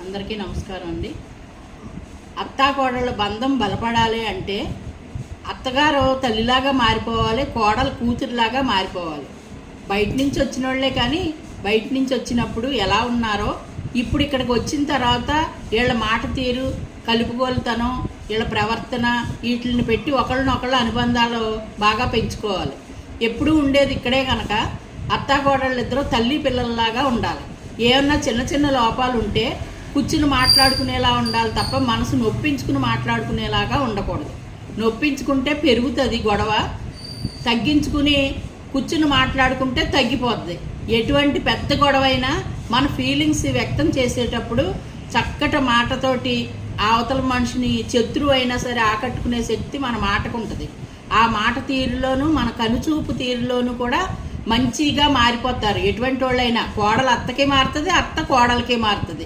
అందరికీ నమస్కారం అండి. అత్తాకోడళ్ళ బంధం బలపడాలి అంటే అత్తగారు తల్లిలాగా మారిపోవాలి, కోడలు కూతురులాగా మారిపోవాలి. బయట నుంచి వచ్చిన వాళ్ళే కానీ బయట నుంచి వచ్చినప్పుడు ఎలా ఉన్నారో ఇప్పుడు ఇక్కడికి వచ్చిన తర్వాత వీళ్ళ మాట తీరు, కలుపుగోలుతనం, వీళ్ళ ప్రవర్తన వీటిని పెట్టి ఒకళ్ళనొకళ్ళ అనుబంధాలు బాగా పెంచుకోవాలి. ఎప్పుడూ ఉండేది ఇక్కడే కనుక అత్తాకోడళ్ళు ఇద్దరు తల్లి పిల్లల్లాగా ఉండాలి. ఏమన్నా చిన్న చిన్న లోపాలు ఉంటే కూర్చుని మాట్లాడుకునేలా ఉండాలి తప్ప మనసు నొప్పించుకుని మాట్లాడుకునేలాగా ఉండకూడదు. నొప్పించుకుంటే పెరుగుతుంది గొడవ, తగ్గించుకుని కూర్చుని మాట్లాడుకుంటే తగ్గిపోద్ది. ఎటువంటి పెద్ద గొడవ అయినా మన ఫీలింగ్స్ వ్యక్తం చేసేటప్పుడు చక్కటి మాటతోటి అవతల మనిషిని శత్రువు అయినా సరే ఆకట్టుకునే శక్తి మన మాటకు ఉంటుంది. ఆ మాట తీరులోనూ మన కనుచూపు తీరులోనూ కూడా మంచిగా మారిపోతారు. ఎటువంటి వాళ్ళైనా కోడలు అత్తకే మారుతుంది, అత్త కోడలకే మారుతుంది.